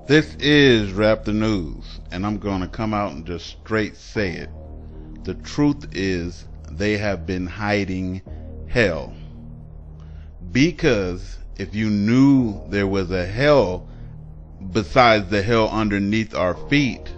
This is Rap the News, and I'm going to come out and just straight say it. The truth is, they have been hiding hell. Because if you knew there was a hell besides the hell underneath our feet,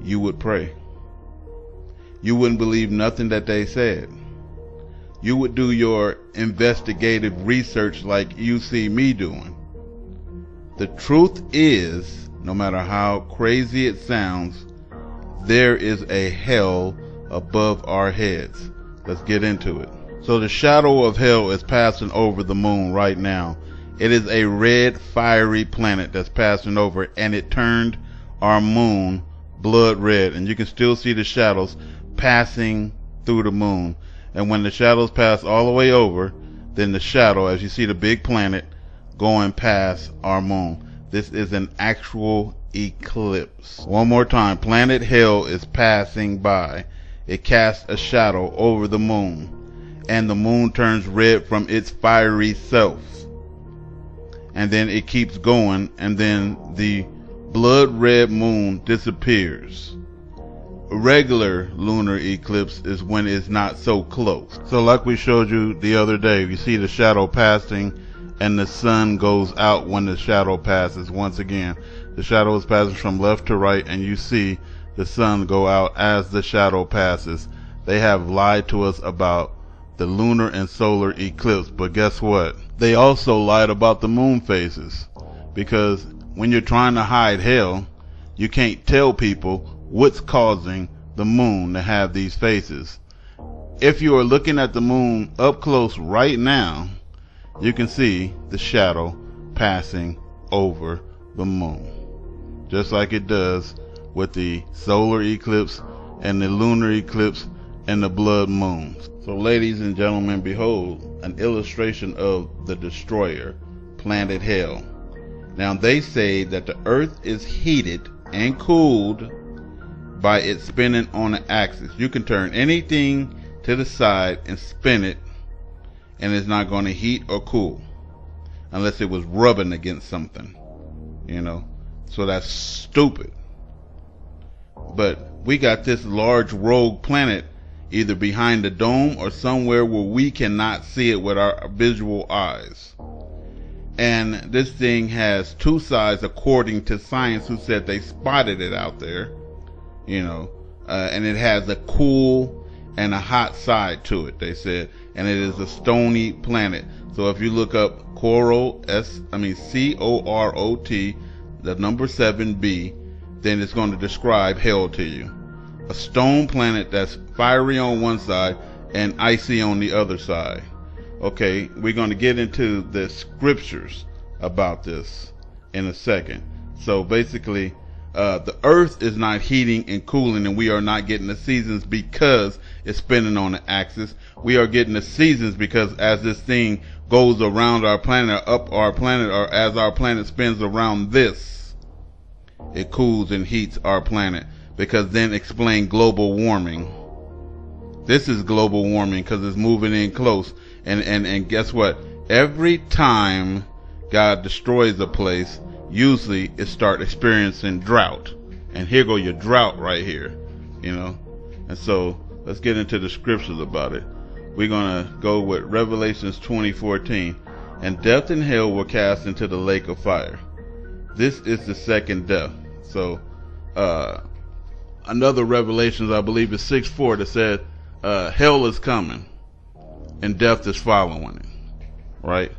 you would pray. You wouldn't believe nothing that they said. You would do your investigative research like you see me doing. The truth is, no matter how crazy it sounds, there is a hell above our heads. Let's get into it. So the shadow of hell is passing over the moon right now. It is a red, fiery planet that's passing over, and it turned our moon blood red, and you can still see the shadows passing through the moon. And when the shadows pass all the way over, then the shadow, as you see the big planet going past our moon. This is an actual eclipse. One more time, planet hell is passing by. It casts a shadow over the moon, and the moon turns red from its fiery self. And then it keeps going, and then the blood red moon disappears. A regular lunar eclipse is when it's not so close. So like we showed you the other day, you see the shadow passing, and the sun goes out when the shadow passes. Once again, the shadow is passing from left to right, and you see the sun go out as the shadow passes. They have lied to us about the lunar and solar eclipse, but guess what? They also lied about the moon phases, because when you're trying to hide hell, you can't tell people what's causing the moon to have these phases. If you are looking at the moon up close right now, you can see the shadow passing over the moon, just like it does with the solar eclipse and the lunar eclipse and the blood moons. So ladies and gentlemen, behold an illustration of the destroyer, planet hell. Now they say that the earth is heated and cooled by it spinning on an axis. You can turn anything to the side and spin it, and it's not going to heat or cool unless it was rubbing against something, so that's stupid. But we got this large rogue planet either behind the dome or somewhere where we cannot see it with our visual eyes. And this thing has two sides according to science, who said they spotted it out there, and it has a cool and a hot side to it, they said, and it is a stony planet. So if you look up Corot, C-O-R-O-T, the number 7B, then it's going to describe hell to you. A stone planet that's fiery on one side and icy on the other side. Okay, we're going to get into the scriptures about this in a second. So basically, the earth is not heating and cooling, and we are not getting the seasons because it's spinning on the axis. We are getting the seasons because as this thing goes around our planet, or up our planet, or as our planet spins around this, it cools and heats our planet. Because then explain global warming. This is global warming because it's moving in close. And guess what? Every time God destroys a place, usually it start experiencing drought. And here go your drought right here, And so let's get into the scriptures about it. We're going to go with Revelations 20:14. And death and hell were cast into the lake of fire. This is the second death. So, another Revelations, I believe, is 6:4 that said, hell is coming and death is following it, right?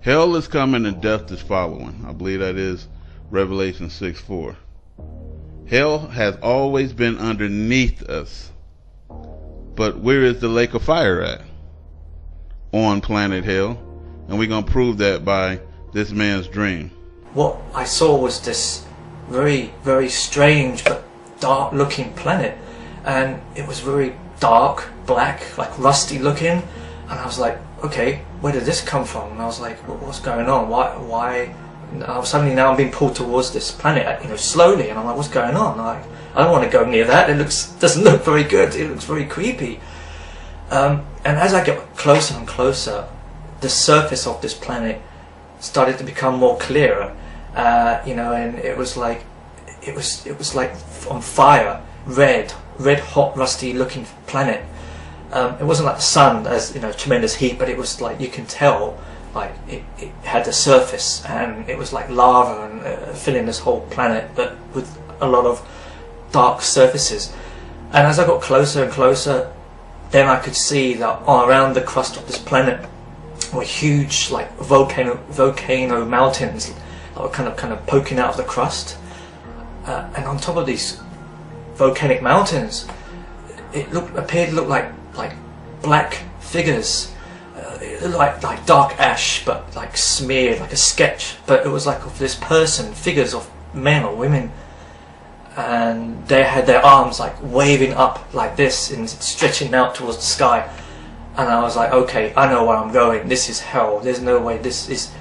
Hell is coming and death is following. I believe that is Revelation 6:4. Hell has always been underneath us, but where is the lake of fire at? On planet hell. And we're going to prove that by this man's dream. What I saw was this very, very strange but dark looking planet, and it was very dark, black, like rusty looking, and I was like, okay, where did this come from? And I was like, what's going on? Why? Suddenly now I'm being pulled towards this planet, slowly, and I'm like, what's going on? I don't want to go near that. It doesn't look very good. It looks very creepy. And as I get closer and closer, the surface of this planet started to become more clearer, and it was like on fire, red hot, rusty looking planet. It wasn't like the sun, as tremendous heat, but it was like, you can tell, like it had a surface, and it was like lava and filling this whole planet, but with a lot of dark surfaces. And as I got closer and closer, then I could see that around the crust of this planet were huge, like volcano mountains that were kind of poking out of the crust. And on top of these volcanic mountains, it appeared to look like black figures. It looked like dark ash, but like smeared, like a sketch. But it was like of this person, figures of men or women, and they had their arms like waving up like this and stretching out towards the sky. And I was like, okay, I know where I'm going. This is hell. There's no way this is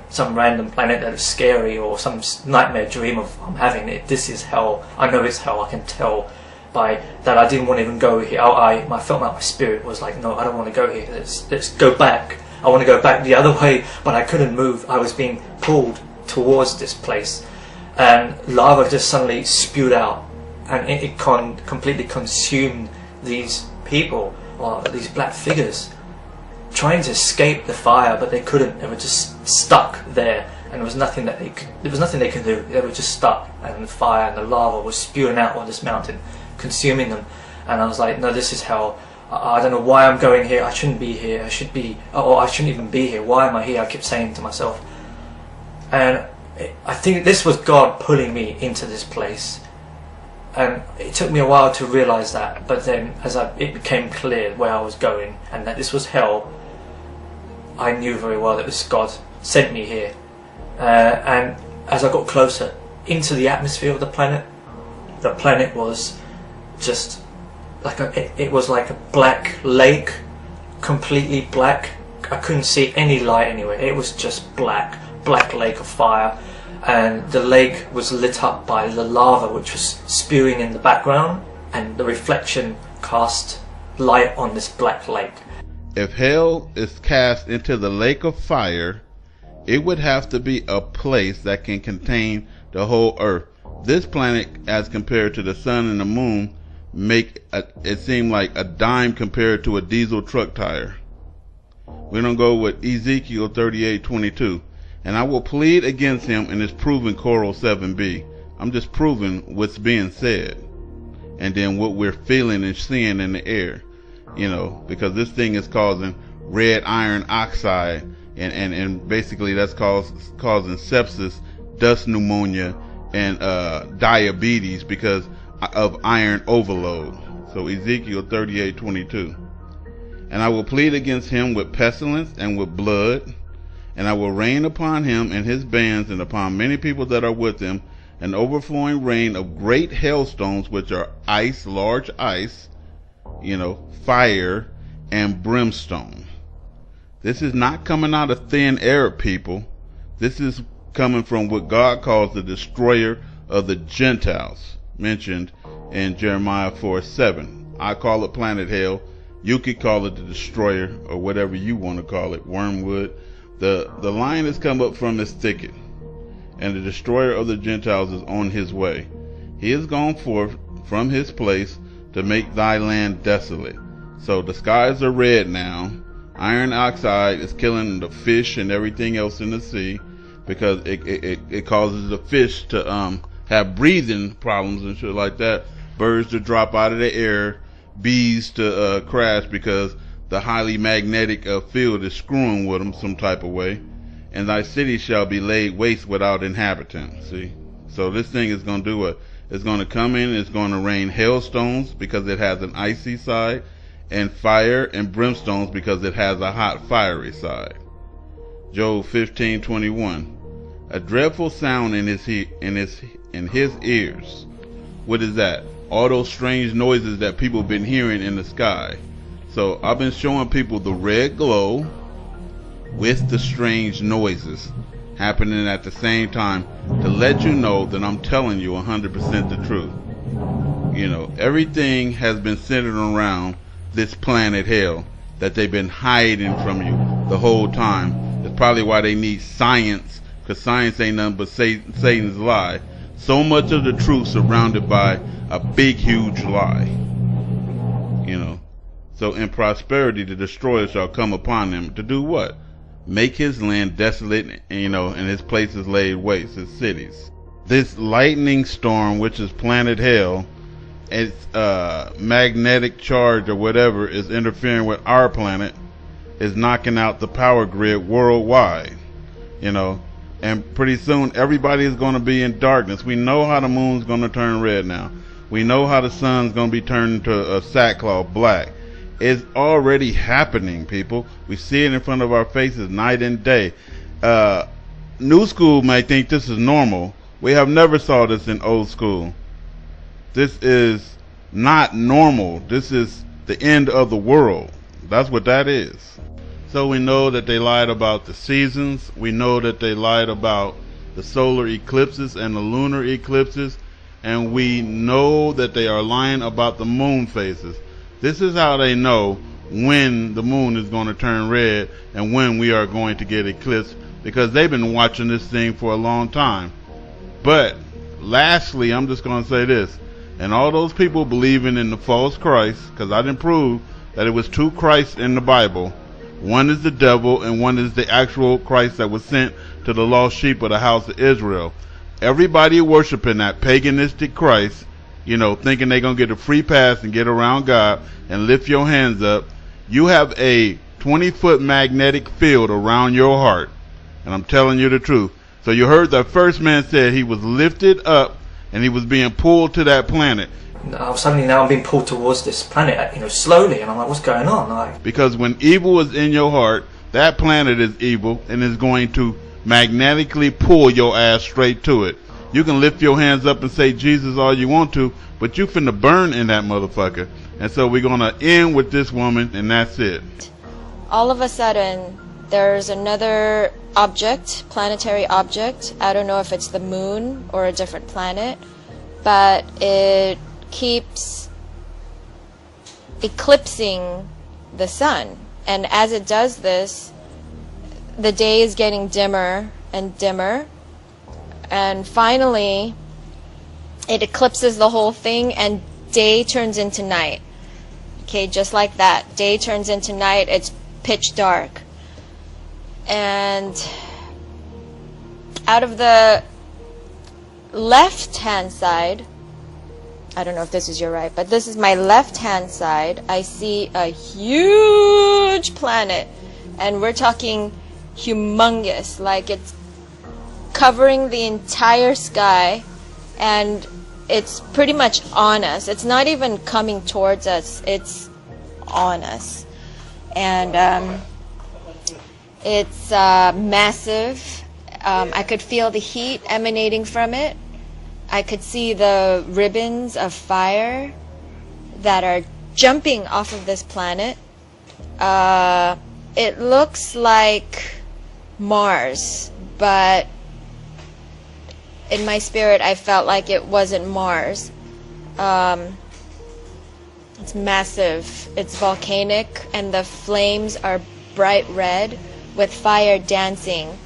some random planet that is scary or some nightmare dream of I'm having it. This is hell. I know it's hell. I can tell by that. I didn't want to even go here. I felt like my spirit was like, no, I don't want to go here. Let's go back. I want to go back the other way, but I couldn't move. I was being pulled towards this place, and lava just suddenly spewed out, and it completely consumed these people, or these black figures, trying to escape the fire, but they couldn't. They were just stuck there, and there was nothing they could do. They were just stuck, and the fire and the lava was spewing out on this mountain, consuming them. And I was like, no, this is hell. I don't know why I'm going here. I shouldn't be here. I shouldn't even be here. Why am I here? I kept saying to myself. And I think this was God pulling me into this place. And it took me a while to realize that, but then it became clear where I was going and that this was hell, I knew very well that this God sent me here. And as I got closer into the atmosphere of the planet was just like it was like a black lake, completely black. I couldn't see any light anywhere. It was just black lake of fire. And the lake was lit up by the lava which was spewing in the background, and the reflection cast light on this black lake. If hell is cast into the lake of fire, it would have to be a place that can contain the whole earth. This planet, as compared to the sun and the moon, make it seem like a dime compared to a diesel truck tire. We're going to go with Ezekiel 38:22. And I will plead against him in his proven Coral 7b. I'm just proving what's being said, and then what we're feeling and seeing in the air, because this thing is causing red iron oxide, and basically that's causing sepsis, dust pneumonia, and diabetes because of iron overload. So Ezekiel 38:22. And I will plead against him with pestilence and with blood, and I will rain upon him and his bands and upon many people that are with him an overflowing rain of great hailstones, which are ice, large ice, fire and brimstone. This is not coming out of thin air, people. This is coming from what God calls the destroyer of the Gentiles, mentioned in Jeremiah 4:7. I call it planet hell. You could call it the destroyer, or whatever you want to call it, wormwood. The lion has come up from his thicket, and the destroyer of the Gentiles is on his way. He is gone forth from his place to make thy land desolate. So the skies are red now. Iron oxide is killing the fish and everything else in the sea, because it causes the fish to have breathing problems and shit like that. Birds to drop out of the air, bees to crash because the highly magnetic field is screwing with them some type of way. And thy city shall be laid waste without inhabitants. See? So this thing is going to do it's going to come in, it's going to rain hailstones because it has an icy side, and fire and brimstones because it has a hot fiery side. Job 15:21. A dreadful sound in his ears. What is that? All those strange noises that people have been hearing in the sky. So I've been showing people the red glow with the strange noises happening at the same time to let you know that I'm telling you 100% the truth. Everything has been centered around this planet hell that they've been hiding from you the whole time. It's probably why they need science because science ain't nothing but Satan's lie. So much of the truth surrounded by a big, huge lie. You know. So in prosperity, the destroyer shall come upon him to do what? Make his land desolate, and his places laid waste, his cities. This lightning storm, which is planet hell, its magnetic charge or whatever is interfering with our planet, is knocking out the power grid worldwide, and pretty soon everybody is going to be in darkness. We know how the moon's going to turn red now. We know how the sun's going to be turned into a sackcloth black. It's already happening, people. We see it in front of our faces night and day. New school may think this is normal. We have never saw this in old school. This is not normal. This is the end of the world. That's what that is. So we know that they lied about the seasons. We know that they lied about the solar eclipses and the lunar eclipses. And we know that they are lying about the moon phases. This is how they know when the moon is going to turn red and when we are going to get eclipsed, because they've been watching this thing for a long time. But lastly, I'm just going to say this. And all those people believing in the false Christ, because I didn't prove that it was two Christs in the Bible. One is the devil and one is the actual Christ that was sent to the lost sheep of the house of Israel. Everybody worshiping that paganistic Christ, thinking they're going to get a free pass and get around God and lift your hands up. You have a 20-foot magnetic field around your heart. And I'm telling you the truth. So you heard the first man said he was lifted up and he was being pulled to that planet. Suddenly now I'm being pulled towards this planet, slowly, and I'm like, what's going on? Because when evil is in your heart, that planet is evil and is going to magnetically pull your ass straight to it. You can lift your hands up and say Jesus all you want to, but you finna burn in that motherfucker. And so we're gonna end with this woman, and that's it. All of a sudden, there's another object, planetary object. I don't know if it's the moon or a different planet, but it keeps eclipsing the sun. And as it does this, the day is getting dimmer and dimmer. And finally, it eclipses the whole thing and day turns into night. Okay, just like that. Day turns into night. It's pitch dark. And out of the left-hand side, I don't know if this is your right, but this is my left-hand side, I see a huge planet. And we're talking humongous, like it's covering the entire sky, and it's pretty much on us. It's not even coming towards us, it's on us. And it's massive. I could feel the heat emanating from it. I could see the ribbons of fire that are jumping off of this planet. It looks like Mars, but in my spirit I felt like it wasn't Mars. It's massive, it's volcanic, and the flames are bright red with fire dancing.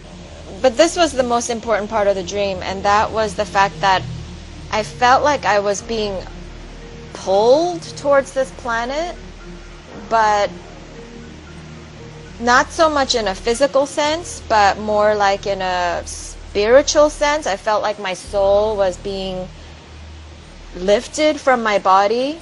But this was the most important part of the dream, and that was the fact that I felt like I was being pulled towards this planet, but not so much in a physical sense, but more like in a spiritual sense. I felt like my soul was being lifted from my body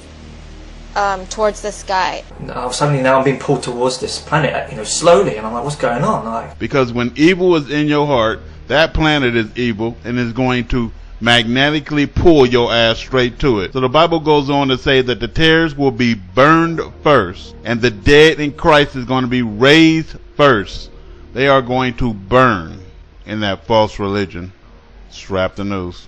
towards the sky. Suddenly now I'm being pulled towards this planet, slowly, and I'm like, what's going on? Because when evil is in your heart, that planet is evil and is going to magnetically pull your ass straight to it. So the Bible goes on to say that the tares will be burned first, and the dead in Christ is going to be raised first. They are going to burn in that false religion. It's RAPTHENEWS.